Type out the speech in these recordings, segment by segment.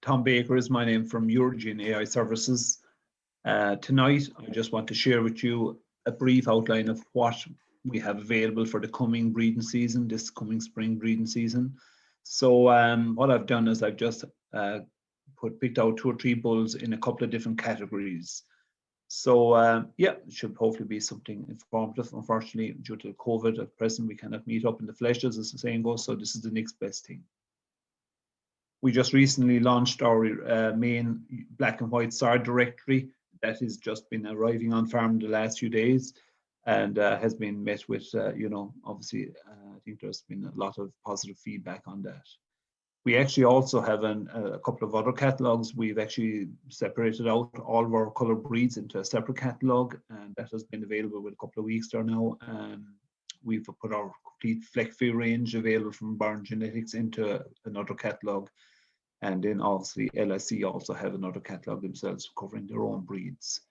Tom Baker is my name from Eurogene AiS Services. Tonight, I just want to share with you a brief outline of what we have available for the coming breeding season, this coming spring breeding season. So what I've done is I've just picked out 2 or 3 bulls in a couple of different categories. So yeah, it should hopefully be something informative. Unfortunately, due to COVID at present, we cannot meet up in the flesh, as the saying goes, so this is the next best thing. We just recently launched our main black and white sire directory that has just been arriving on farm the last few days, and has been met with, obviously, I think there's been a lot of positive feedback on that. We actually also have a couple of other catalogs. We've actually separated out all of our color breeds into a separate catalog, and that has been available with a couple of weeks there now. We've put our complete FlexFi range available from Barn Genetics into another catalog. And then obviously LSE also have another catalog themselves covering their own breeds.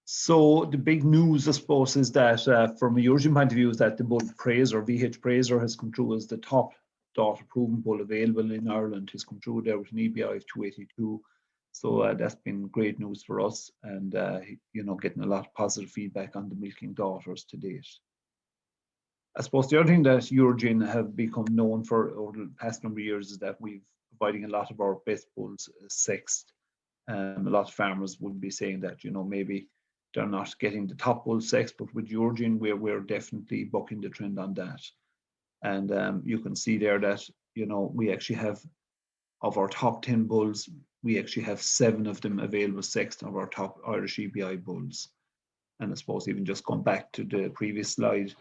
So the big news, I suppose, is that from a Eurogene point of view, is that the bull Praiser, VH Praiser, has come through as the top daughter proven bull available in Ireland. He's come through there with an EBI of 282. So that's been great news for us, and getting a lot of positive feedback on the milking daughters to date. I suppose the other thing that Eurogene have become known for over the past number of years is that we've providing a lot of our best bulls sexed. A lot of farmers would be saying that, maybe they're not getting the top bull sexed, but with Eurogene, we're definitely bucking the trend on that. And you can see there that, we actually have, of our top 10 bulls, we actually have 7 of them available sexed of our top Irish EBI bulls. And I suppose even just going back to the previous slide,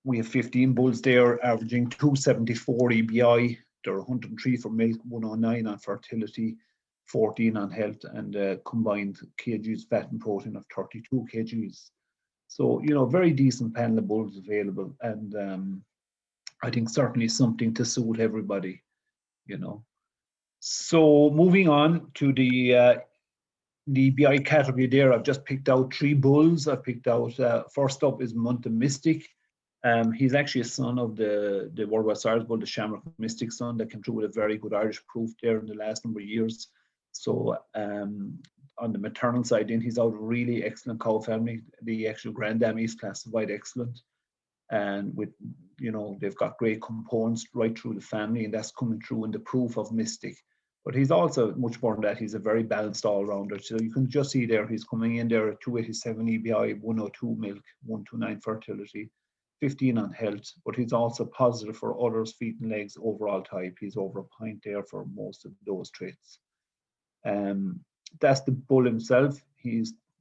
we have 15 bulls there averaging 274 EBI. There are 103 for milk, 109 on fertility, 14 on health, and combined kgs fat and protein of 32 kgs. So, very decent panel of bulls available, and I think certainly something to suit everybody, So moving on to the EBI category there, I've just picked out 3 bulls. I've picked out, first up is Munta Mystic. He's actually a son of the Worldwide Sires bull, the Shamrock Mystic son, that came through with a very good Irish proof there in the last number of years. So on the maternal side, then he's out of a really excellent cow family. The actual granddam is classified excellent, and with they've got great components right through the family, and that's coming through in the proof of Mystic. But he's also much more than that. He's a very balanced all-rounder. So you can just see there, he's coming in there at 287 EBI, 102 milk, 129 fertility, 15 on health, but he's also positive for udders, feet and legs, overall type. He's over a pint there for most of those traits. That's the bull himself.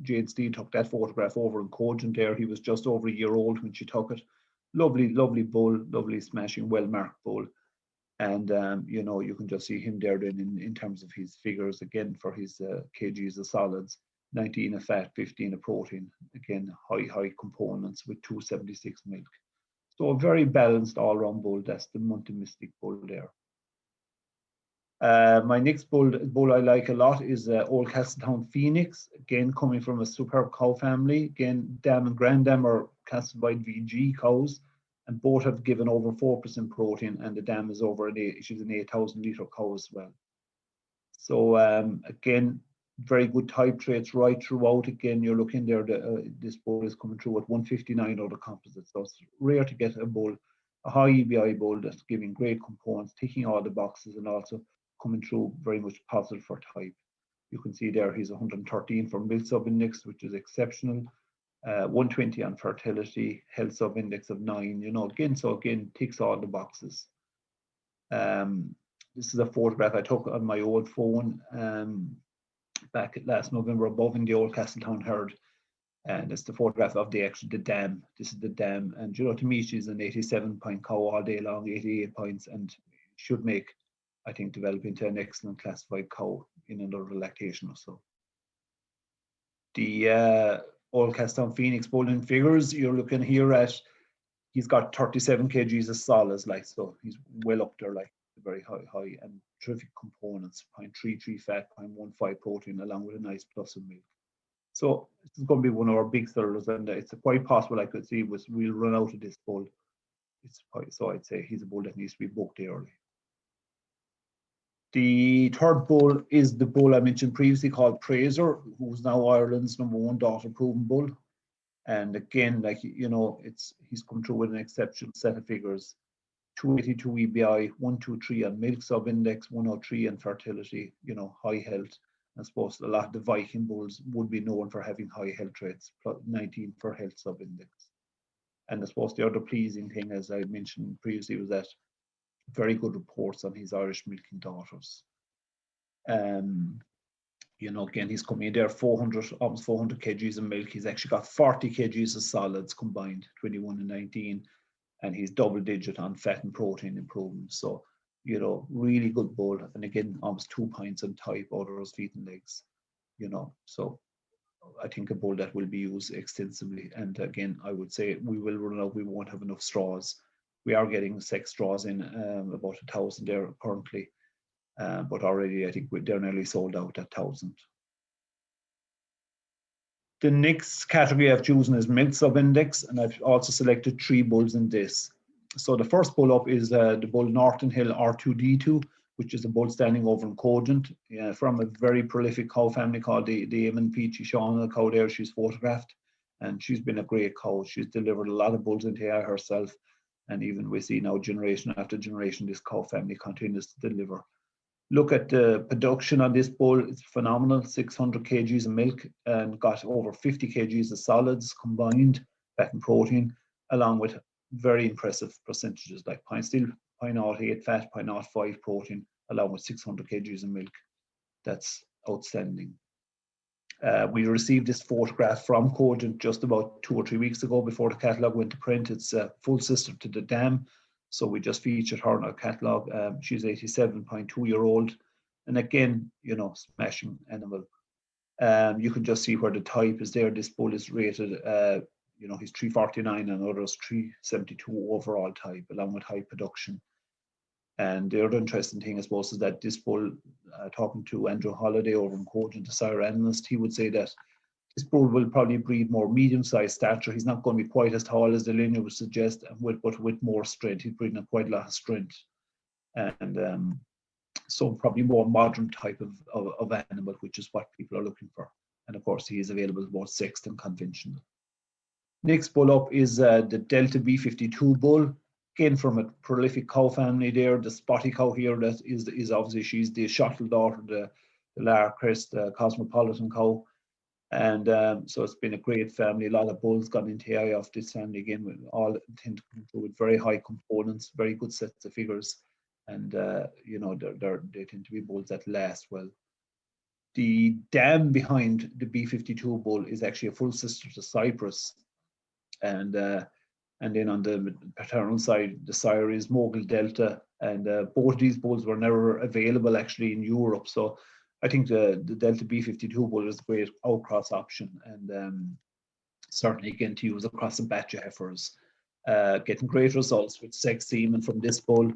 Jane Steele took that photograph over in Cogent there. He was just over a year old when she took it. Lovely, lovely bull, lovely smashing, well-marked bull. And, you can just see him there then in terms of his figures, again, for his kgs of solids. 19 of fat, 15 of protein, again, high components with 276 milk. So a very balanced all-round bull. That's the Munta Mystic bull there. My next bull I like a lot is Old Castletown Phoenix, again, coming from a superb cow family. Again, dam and granddam are classified VG cows, and both have given over 4% protein, and the dam is over she's an 8,000 litre cow as well. So again, very good type traits right throughout. Again, you're looking there, this bull is coming through at 159 out of composite. So it's rare to get a bull, a high EBI bull that's giving great components, ticking all the boxes, and also coming through very much positive for type. You can see there he's 113 for milk sub index, which is exceptional. 120 on fertility, health sub index of 9. Again, ticks all the boxes. This is a photograph I took on my old phone back last November above in the Old Castletown herd, and it's the photograph of the dam. This is the dam, and to me she's an 87-point cow all day long, 88 points, and should make, I think, develop into an excellent classified cow in another lactation or so. The Old Castletown Phoenix bull in figures, you're looking here at, he's got 37 kgs of solids, so he's well up there, very high and terrific components, 0.33 fat, 0.15 protein, along with a nice plus of milk. So this is going to be one of our big sellers, and it's quite possible, I could see, we'll run out of this bull. So I'd say he's a bull that needs to be booked early. The third bull is the bull I mentioned previously called Praiser, who's now Ireland's #1 daughter-proven bull. And again, like, you know, he's come through with an exceptional set of figures. 282 EBI, 123 on milk sub-index, 103 on fertility, you know, high health. I suppose a lot of the Viking bulls would be known for having high health rates, plus 19 for health sub-index. And I suppose the other pleasing thing, as I mentioned previously, was that very good reports on his Irish milking daughters. You know, again, he's coming in there 400, almost 400 kgs of milk. He's actually got 40 kgs of solids combined, 21 and 19, and he's double digit on fat and protein improvement. So, you know, really good bull. And again, almost 2 pints on type out of his feet and legs, you know. So I think a bull that will be used extensively. And again, I would say we will run out, we won't have enough straws. We are getting 6 straws in, about 1,000 there currently. But already I think they're nearly sold out at 1,000. The next category I've chosen is milk sub-index, and I've also selected 3 bulls in this. So the first bull up is the bull Norton Hill R2D2, which is a bull standing over in Cogent, from a very prolific cow family called the Eamon Peachy Shauna cow there. She's photographed, and she's been a great cow. She's delivered a lot of bulls into AI herself, and even we see now generation after generation, this cow family continues to deliver. Look at the production on this bull, it's phenomenal, 600 kgs of milk and got over 50 kgs of solids combined, fat and protein, along with very impressive percentages like 0.08 fat, 0.05 protein, along with 600 kgs of milk. That's outstanding. We received this photograph from Cogent just about 2 or 3 weeks ago before the catalogue went to print. It's a full sister to the dam. So we just featured her in our catalogue. She's 87.2-year-old. And again, you know, smashing animal. You can just see where the type is there. This bull is rated, you know, he's 349 and others 372 overall type, along with high production. And the other interesting thing, I suppose, is that this bull, talking to Andrew Holliday over in Cogent, the sire analyst, he would say that this bull will probably breed more medium-sized stature. He's not going to be quite as tall as the linear would suggest, but with more strength. He's breeding quite a lot of strength. And so probably more modern type of animal, which is what people are looking for. And of course, he is available both sexed and conventional. Next bull up is the Delta B52 bull. Again, from a prolific cow family there. The spotty cow here that is obviously, she's the shuttle daughter, the Lara Crest, the cosmopolitan cow. And so it's been a great family. A lot of bulls got into AI of this family again, with all tend to come through with very high components, very good sets of figures, and you know, they tend to be bulls that last well. The dam behind the B52 bull is actually a full sister to Cyprus, and then on the paternal side, the sire is Mogul Delta, and both these bulls were never available actually in Europe. So I think the Delta B52 bull is a great outcross option, and certainly again to use across a batch of heifers. Getting great results with sex semen from this bull.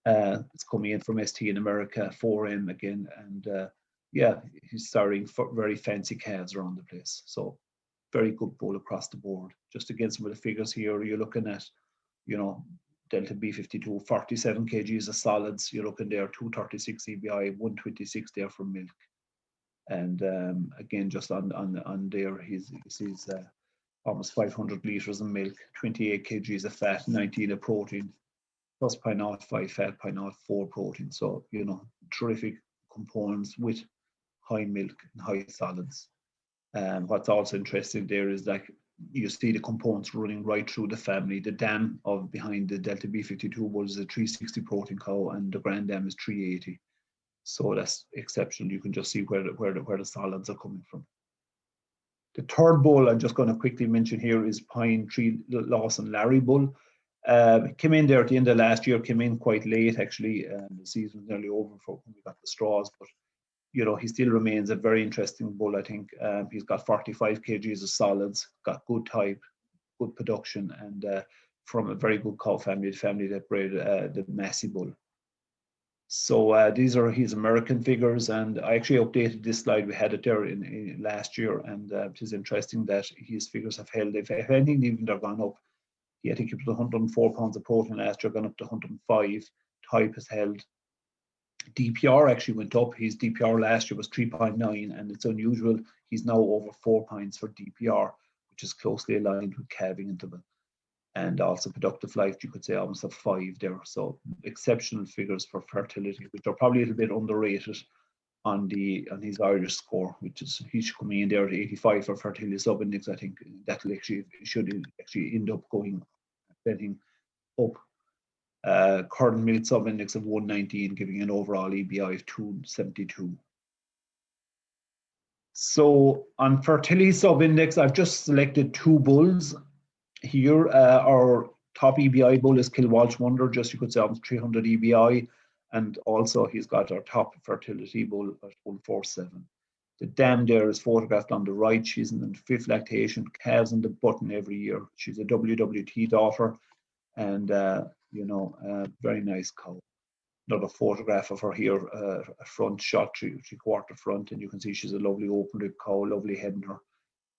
It's coming in from ST in America, 4M again, and yeah, he's starting very fancy calves around the place. So very good bull across the board. Just again, some of the figures here, you're looking at, you know, Delta B52, 47 kgs of solids. You're looking there, 236 EBI, 126 there for milk. And again, just on there, he's almost 500 liters of milk, 28 kgs of fat, 19 of protein, plus 0.05 fat, 0.04 protein. So, you know, terrific components with high milk and high solids. What's also interesting there is like you see the components running right through the family. The dam of behind the Delta B52 was a 360 protein cow, and the grand dam is 380. So that's exceptional. You can just see where the solids are coming from. The third bull I'm just going to quickly mention here is Pine Tree Lawson Larry bull. Came in there at the end of last year. Came in quite late actually. The season was nearly over for when we got the straws, but you know, he still remains a very interesting bull, I think. He's got 45 kgs of solids, got good type, good production, and from a very good cow family, the family that bred the Massey bull. So these are his American figures, and I actually updated this slide. We had it there in last year, and it is interesting that his figures have held. If anything, even they're gone up. I think it was 104 pounds of protein last year, gone up to 105. Type has held. DPR actually went up. His DPR last year was 3.9, and it's unusual. He's now over 4 points for DPR, which is closely aligned with calving interval. And also productive life, you could say almost a 5 there. So exceptional figures for fertility, which are probably a little bit underrated on his Irish score, which is he's coming in there at 85 for fertility sub-index. I think that'll should end up going up. Current milk sub-index of 119, giving an overall EBI of 272. So on fertility sub-index, I've just selected 2 bulls here. Our top EBI bull is Kilwalsh Wonder, just you could say almost 300 EBI, and also he's got our top fertility bull at 147. The dam there is photographed on the right. She's in the 5th lactation, calves in the button every year. She's a WWT daughter, and very nice cow. Another photograph of her here, a front shot, three-quarter front, and you can see she's a lovely open rib cow, lovely head in her,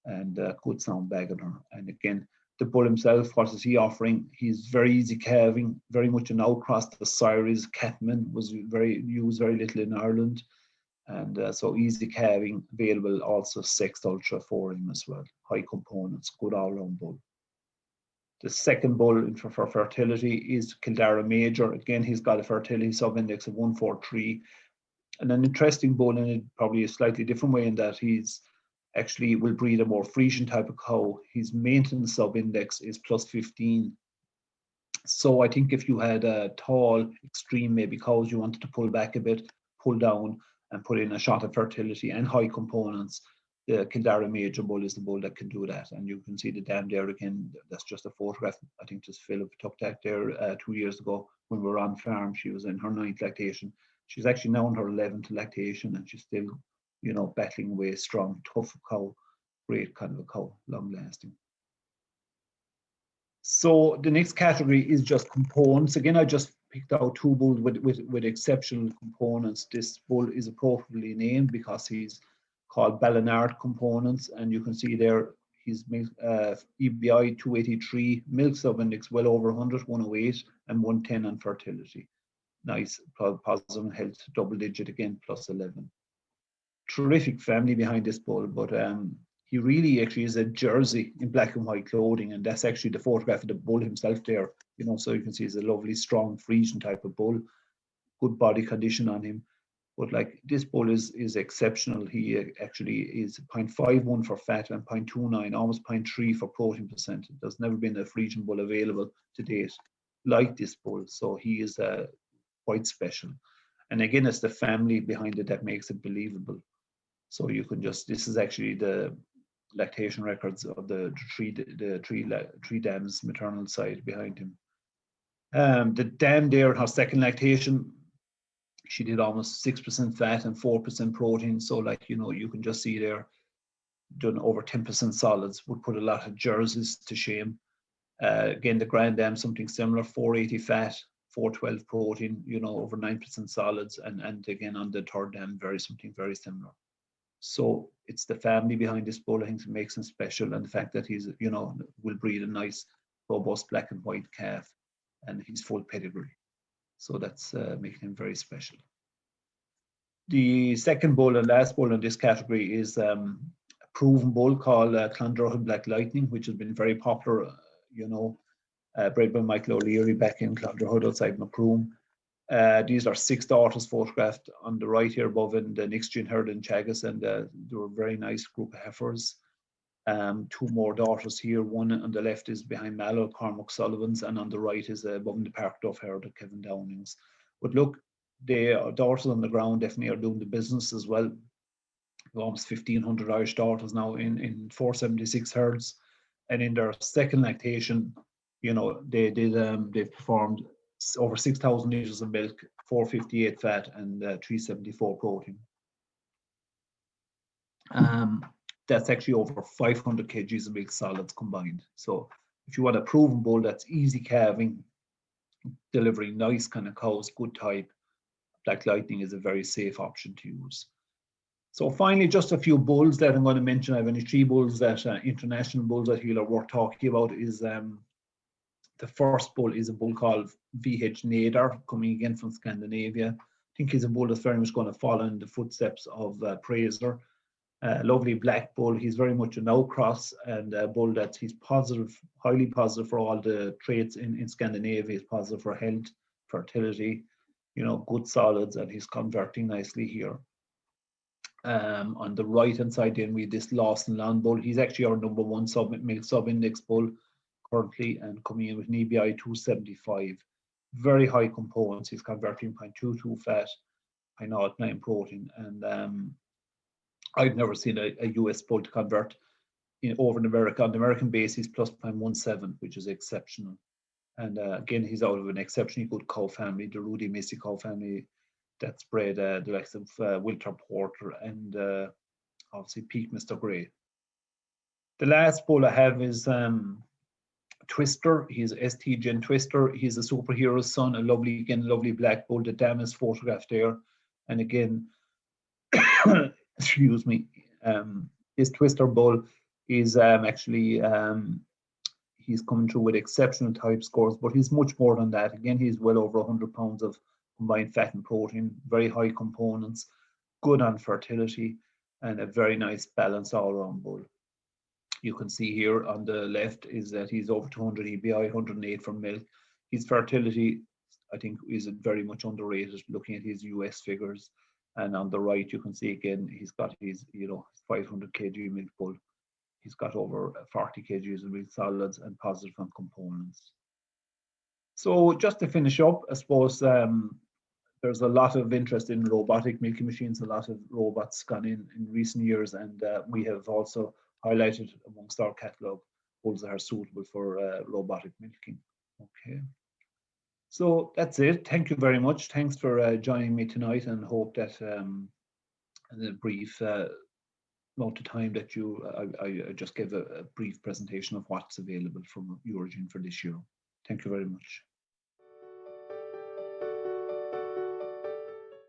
and good sound bag in her. And again, the bull himself, what is he offering? He's very easy calving, very much an outcross. The Cyrus Catman was used very little in Ireland, and so easy calving, available also sexed ultra for him as well. High components, good all-round bull. The second bull for fertility is Kildare Major. Again, he's got a fertility sub-index of 143. And an interesting bull in probably a slightly different way in that he's actually will breed a more Frisian type of cow. His maintenance sub-index is +15. So I think if you had a tall, extreme maybe cows you wanted to pull back a bit, pull down and put in a shot of fertility and high components, the Kildare Major bull is the bull that can do that. And you can see the dam there again. That's just a photograph. I think just Philip took that there 2 years ago when we were on farm. She was in her 9th lactation. She's actually now in her 11th lactation, and she's still, battling away strong, tough cow, great kind of a cow, long lasting. So the next category is just components. Again, I just picked out 2 bulls with exceptional components. This bull is appropriately named because he's called Ballinard components, and you can see there his EBI 283, milk sub-index well over 100, 108, and 110 on fertility. Nice, positive health, double digit again, +11. Terrific family behind this bull, but he really actually is a jersey in black and white clothing, and that's actually the photograph of the bull himself there. So you can see he's a lovely, strong Frisian type of bull, good body condition on him. But like this bull is exceptional. He actually is 0.51 for fat and 0.29, almost 0.3 for protein percent. There's never been a Frisian bull available to date like this bull. So he is quite special. And again, it's the family behind it that makes it believable. So you can this is actually the lactation records of the three dams maternal side behind him. The dam there, her 2nd lactation, she did almost 6% fat and 4% protein. So you can just see there, done over 10% solids, would put a lot of jerseys to shame. Again, the grand dam, something similar, 480 fat, 412 protein, over 9% solids. And again, on the 3rd dam, something very similar. So it's the family behind this bull, I think, that makes him special. And the fact that he's, will breed a nice, robust black and white calf, and he's full pedigree. So that's making him very special. The second bull and last bull in this category is a proven bull called Clondrohan Black Lightning, which has been very popular, bred by Michael O'Leary back in Clondrohan outside Macroom. These are 6 daughters photographed on the right here above in the next gen herd in Chagas, and they were a very nice group of heifers. 2 more daughters here. One on the left is behind Mallow, Cormac Sullivan's, and on the right is above the Park Duff herd of Kevin Downing's. But look, the daughters on the ground definitely are doing the business as well. Almost 1,500 Irish daughters now in 476 herds, and in their 2nd lactation, they performed over 6,000 liters of milk, 458 fat, and 374 protein. That's actually over 500 kgs of milk solids combined. So if you want a proven bull that's easy calving, delivering nice kind of cows, good type, Black Lightning is a very safe option to use. So finally, just a few bulls that I'm going to mention. I have only 3 bulls that international bulls that are worth talking about. Is the first bull is a bull called VH Nader, coming again from Scandinavia, think he's a bull that's very much going to follow in the footsteps of Praiser. Lovely black bull. He's very much an outcross and a bull that he's positive, highly positive for all the traits in Scandinavia. He's positive for health, fertility, good solids, and he's converting nicely here. On the right hand side, then we have this Lawson Lawn bull. He's actually our number one milk sub-index bull currently, and coming in with an EBI 275. Very high components. He's converting 0.22 fat, 0.09 protein, and I've never seen a US bull to convert over in America on the American basis plus 0.17, which is exceptional. And again, he's out of an exceptionally good cow family, the Rudy Missy cow family that's bred the likes of Wilter Porter and obviously Peak Mr. Grey. The last bull I have is Twister. He's ST Gen Twister. He's a superhero's son, a lovely black bull. The dam is photographed there. And again, excuse me, this Twister bull is actually, he's coming through with exceptional type scores, but he's much more than that. Again, he's well over 100 pounds of combined fat and protein, very high components, good on fertility, and a very nice balanced all-around bull. You can see here on the left is that he's over 200 EBI, 108 from milk. His fertility, I think, is very much underrated looking at his US figures. And on the right, you can see again, he's got his, 500 kg milk bull. He's got over 40 kgs of milk solids and positive on components. So just to finish up, I suppose there's a lot of interest in robotic milking machines. A lot of robots gone in recent years, and we have also highlighted amongst our catalogue bulls that are suitable for robotic milking. Okay. So that's it. Thank you very much. Thanks for joining me tonight, and hope that in a brief amount of time that I just gave a brief presentation of what's available from Eurogene for this year. Thank you very much.